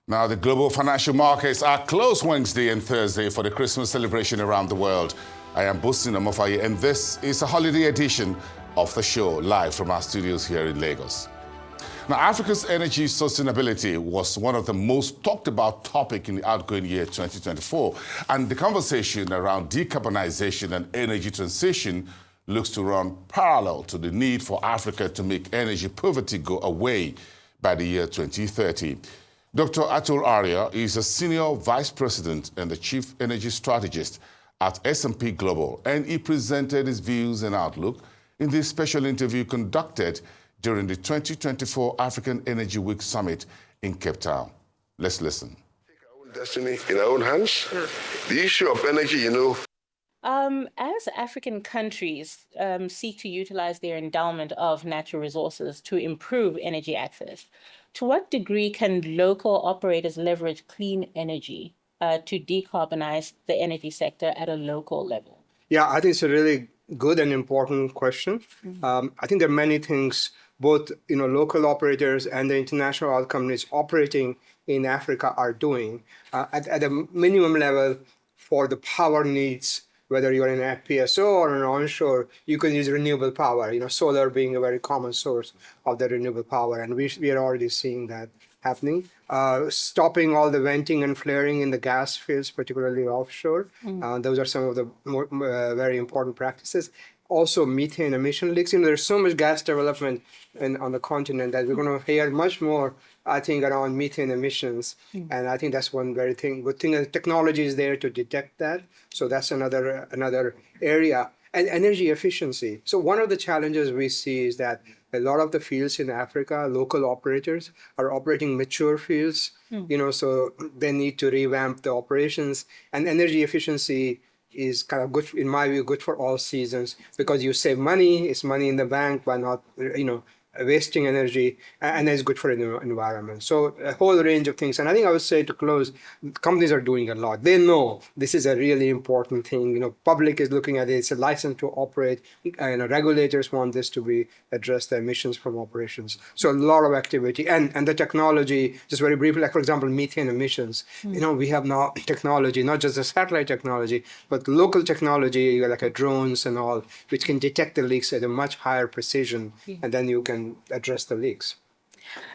Now, the global financial markets are closed Wednesday and Thursday for the Christmas celebration around the world. I am Bosin Omofaye, and this is a holiday edition of the show, live from our studios here in Lagos. Now, Africa's energy sustainability was one of the most talked about topics in the outgoing year 2024, and the conversation around decarbonization and energy transition looks to run parallel to the need for Africa to make energy poverty go away by the year 2030. Dr. Arya is a senior vice president and the chief energy strategist at S&P Global, and he presented his views and outlook in this special interview conducted during the 2024 African Energy Week Summit in Cape Town. Let's listen. Take our own destiny in our own hands. The issue of energy, As African countries seek to utilize their endowment of natural resources to improve energy access, to what degree can local operators leverage clean energy to decarbonize the energy sector at a local level? Yeah, I think it's a really good and important question. I think there are many things both local operators and the international oil companies operating in Africa are doing at a minimum level for the power needs. Whether you're in an FPSO or an onshore, you can use renewable power, solar being a very common source of the renewable power. And we are already seeing that happening. Stopping all the venting and flaring in the gas fields, particularly offshore. Those are some of the more, very important practices. Also, methane emission leaks. There's so much gas development on the continent that we're going to hear much more, I think, around methane emissions. And I think that's one very good thing. And technology is there to detect that. So that's another area. And energy efficiency. So one of the challenges we see is that a lot of the fields in Africa, local operators are operating mature fields, so they need to revamp the operations. And energy efficiency is kind of good, in my view, good for all seasons because you save money, it's money in the bank by not, wasting energy, and it's good for the environment. So a whole range of things. And I think I would say to close, companies are doing a lot. They know this is a really important thing. Public is looking at it. It's a license to operate. Regulators want this to be addressed, the emissions from operations. So a lot of activity. And the technology, just very briefly, like for example, methane emissions. We have now technology, not just the satellite technology, but local technology, like drones and all, which can detect the leaks at a much higher precision. And then you can address the leaks.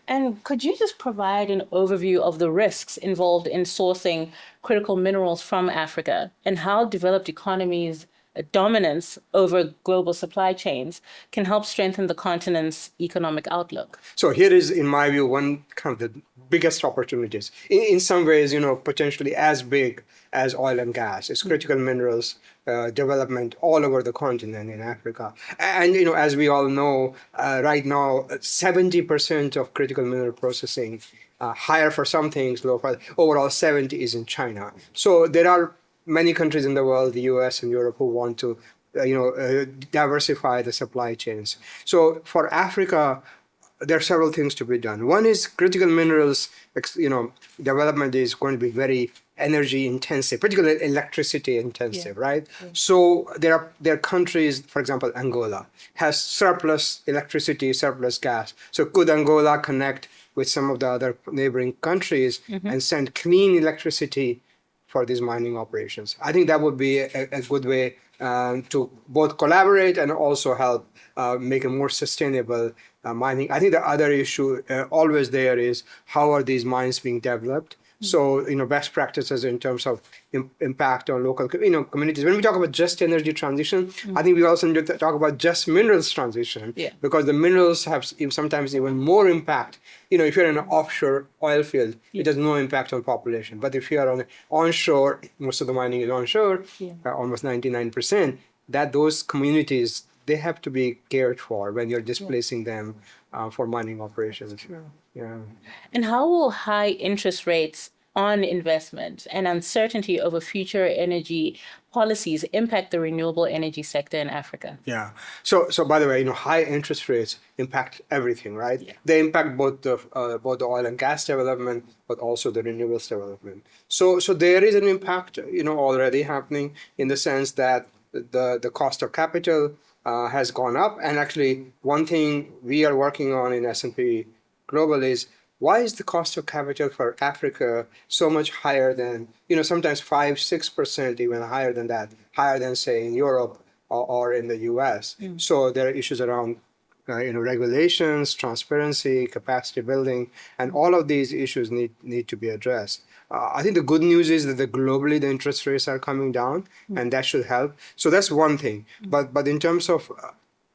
And could you just provide an overview of the risks involved in sourcing critical minerals from Africa and how developed economies' dominance over global supply chains can help strengthen the continent's economic outlook? So here is, in my view, one kind of the biggest opportunities. In some ways, potentially as big as oil and gas. It's critical minerals development all over the continent in Africa. And, as we all know, right now, 70% of critical mineral processing, higher for some things, low for overall 70 is in China. So there are many countries in the world, the US and Europe, who want to, diversify the supply chains. So for Africa, there are several things to be done. One is critical minerals, development is going to be very energy intensive, particularly electricity intensive, right? Yeah. So there are countries, for example, Angola has surplus electricity, surplus gas. So could Angola connect with some of the other neighboring countries and send clean electricity for these mining operations? I think that would be a good way to both collaborate and also help make a more sustainable mining. I think the other issue always there is how are these mines being developed? So, best practices in terms of impact on local, communities. When we talk about just energy transition, I think we also need to talk about just minerals transition because the minerals have sometimes even more impact. If you're in an offshore oil field, it has no impact on population. But if you're on onshore, most of the mining is onshore, almost 99%, that those communities, they have to be cared for when you're displacing them for mining operations. Yeah. And how will high interest rates on investment and uncertainty over future energy policies impact the renewable energy sector in Africa? Yeah. So by the way, high interest rates impact everything, right? Yeah. They impact both the oil and gas development, but also the renewables development. So there is an impact, already happening in the sense that the cost of capital has gone up. And actually, one thing we are working on in S&P Global is why is the cost of capital for Africa so much higher than, sometimes 5-6% even higher than that, higher than say in Europe or in the US. So there are issues around regulations, transparency, capacity building, and all of these issues need to be addressed. I think the good news is that globally the interest rates are coming down, and that should help. So that's one thing. But in terms of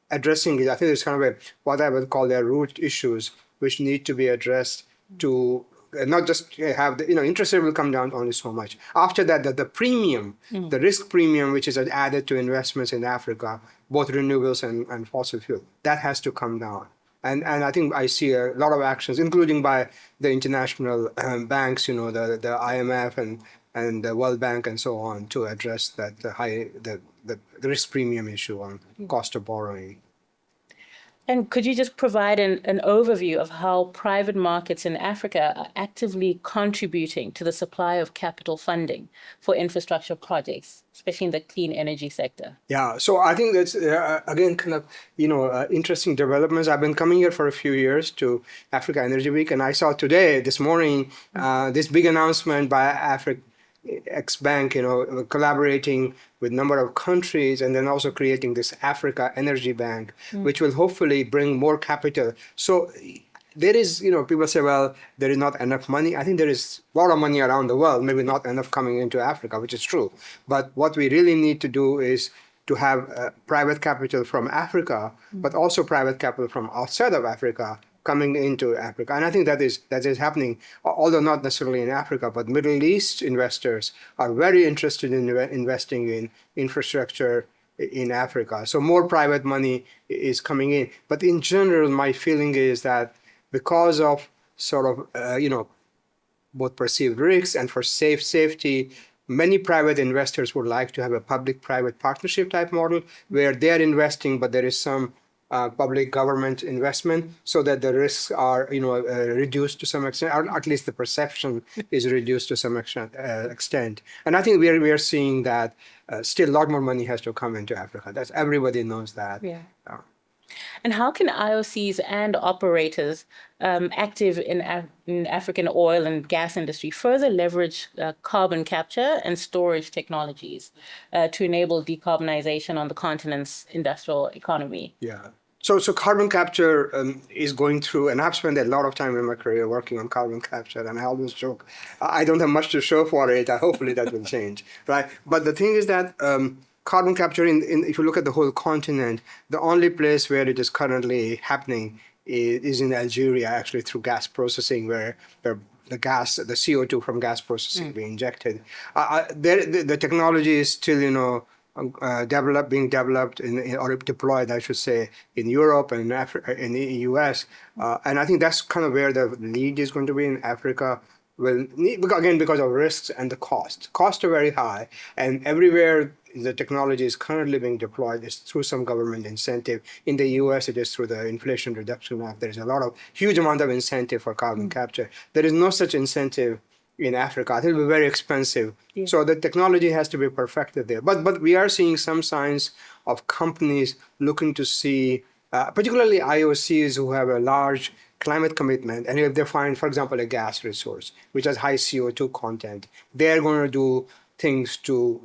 addressing it, I think there's kind of what I would call their root issues, which need to be addressed to not just have the, interest rate will come down only so much. After that, the premium, the risk premium, which is added to investments in Africa, both renewables and fossil fuel, that has to come down. And I think I see a lot of actions, including by the international banks, the IMF and the World Bank and so on, to address that the risk premium issue on cost of borrowing. And could you just provide an overview of how private markets in Africa are actively contributing to the supply of capital funding for infrastructure projects, especially in the clean energy sector? Yeah, so I think that's, again, kind of, interesting developments. I've been coming here for a few years to Africa Energy Week, and I saw this morning, this big announcement by Bank, collaborating with a number of countries and then also creating this Africa Energy Bank, which will hopefully bring more capital. So there is, people say, well, there is not enough money. I think there is a lot of money around the world, maybe not enough coming into Africa, which is true. But what we really need to do is to have private capital from Africa, but also private capital from outside of Africa coming into Africa. And I think that is happening, although not necessarily in Africa, but Middle East investors are very interested in investing in infrastructure in Africa. So more private money is coming in. But in general, my feeling is that because of sort of, both perceived risks and for safety, many private investors would like to have a public-private partnership type model where they're investing, but there is some public government investment so that the risks are reduced to some extent, or at least the perception is reduced to some extent. And I think we are seeing that still a lot more money has to come into Africa. That's everybody knows that. Yeah. And how can IOCs and operators active in African oil and gas industry further leverage carbon capture and storage technologies to enable decarbonization on the continent's industrial economy? Yeah. So carbon capture is going through, and I've spent a lot of time in my career working on carbon capture, and I always joke, I don't have much to show for it. Hopefully that will change, right? But the thing is that carbon capture, if you look at the whole continent, the only place where it is currently happening is in Algeria, actually through gas processing, where the CO2 from gas processing being injected. The technology is still, being developed or deployed, I should say, in Europe and in the US. And I think that's kind of where the lead is going to be in Africa. Well, again, because of risks and the cost. Costs are very high, and everywhere the technology is currently being deployed is through some government incentive. In the US, it is through the Inflation Reduction Act. There is huge amount of incentive for carbon capture. There is no such incentive in Africa. I think it will be very expensive. Yeah. So the technology has to be perfected there. But we are seeing some signs of companies looking to see, particularly IOCs who have a large climate commitment, and if they find, for example, a gas resource which has high CO2 content, they're going to do things to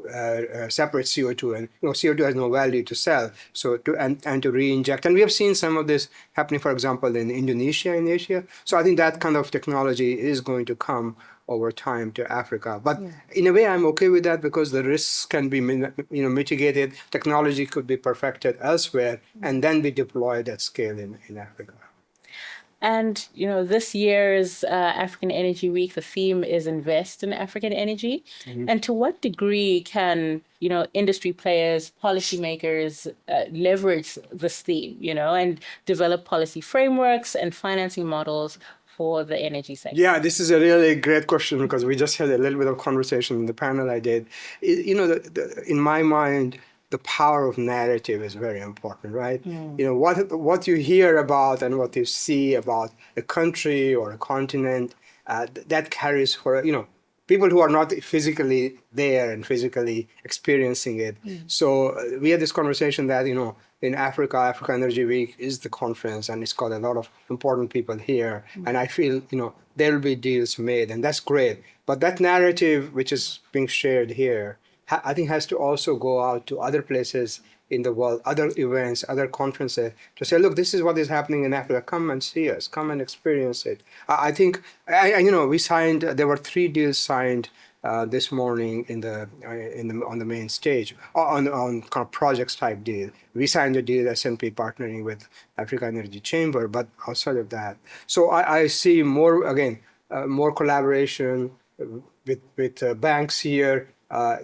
separate CO2, and CO2 has no value to sell, so to re-inject. And we have seen some of this happening, for example, in Indonesia, in Asia. So I think that kind of technology is going to come over time to Africa. But in a way, I'm okay with that because the risks can be mitigated. Technology could be perfected elsewhere and then be deployed at scale in Africa. And, this year's African Energy Week, the theme is Invest in African Energy. Mm-hmm. And to what degree can, industry players, policymakers leverage this theme, and develop policy frameworks and financing models for the energy sector? Yeah, this is a really great question because we just had a little bit of conversation in the panel I did. In my mind, the power of narrative is very important, right? What you hear about and what you see about a country or a continent, that carries for, people who are not physically there and physically experiencing it. So we had this conversation that, in Africa, Africa Energy Week is the conference, and it's got a lot of important people here. And I feel, there will be deals made, and that's great. But that narrative, which is being shared here, I think has to also go out to other places in the world, other events, other conferences, to say, look, this is what is happening in Africa. Come and see us. Come and experience it. I think, we signed. There were 3 deals signed this morning on the main stage on kind of projects type deal. We signed a deal S&P partnering with Africa Energy Chamber, but outside of that, so I see more more collaboration with banks here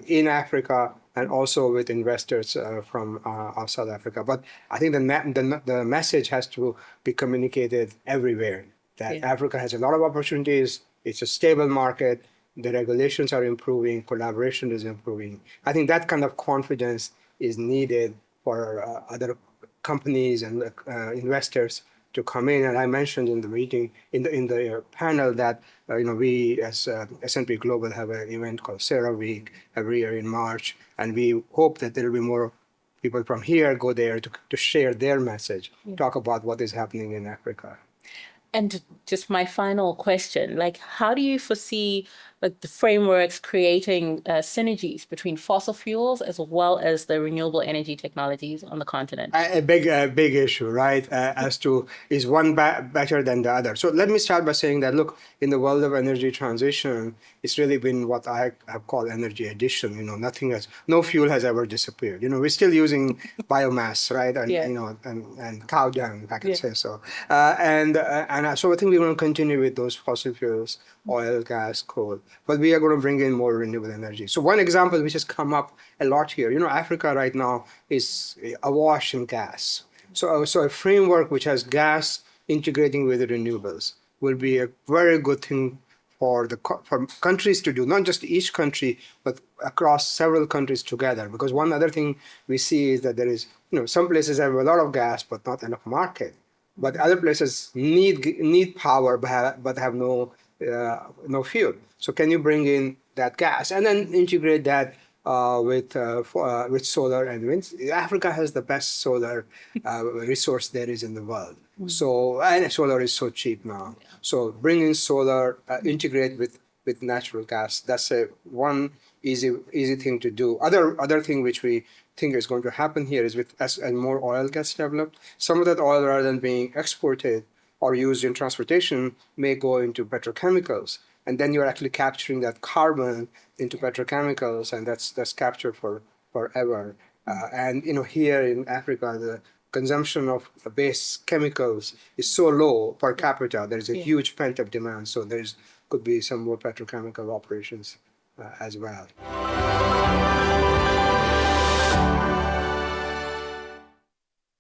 in Africa, and also with investors from South Africa. But I think the message has to be communicated everywhere, that Africa has a lot of opportunities. It's a stable market. The regulations are improving. Collaboration is improving. I think that kind of confidence is needed for other companies and investors to come in. And I mentioned in the meeting, in the panel, that we as S&P Global have an event called Sarah Week every year in March, and we hope that there will be more people from here go there to share their message, talk about what is happening in Africa. And just my final question, like, how do you foresee the frameworks creating synergies between fossil fuels as well as the renewable energy technologies on the continent? A big issue, right? As to, is one better than the other? So let me start by saying that, look, in the world of energy transition, it's really been what I have called energy addition. No fuel has ever disappeared. We're still using biomass, right? And and cow dung, if I can say so. So I think we're going to continue with those fossil fuels, oil, gas, coal, but we are going to bring in more renewable energy. So one example which has come up a lot here, Africa right now is awash in gas. So a framework which has gas integrating with the renewables will be a very good thing for countries to do, not just each country, but across several countries together. Because one other thing we see is that there is, some places have a lot of gas, but not enough market. But other places need power, but have no fuel. So can you bring in that gas and then integrate that with solar and wind? Africa has the best solar resource there is in the world. So, and solar is so cheap now. So bring in solar, integrate with natural gas. That's one easy thing to do. Other thing which we think is going to happen here is as more oil gets developed, some of that oil, rather than being exported or used in transportation, may go into petrochemicals. And then you're actually capturing that carbon into petrochemicals, and that's captured forever. And here in Africa, the consumption of base chemicals is so low per capita. There's a huge pent-up demand. So could be some more petrochemical operations as well.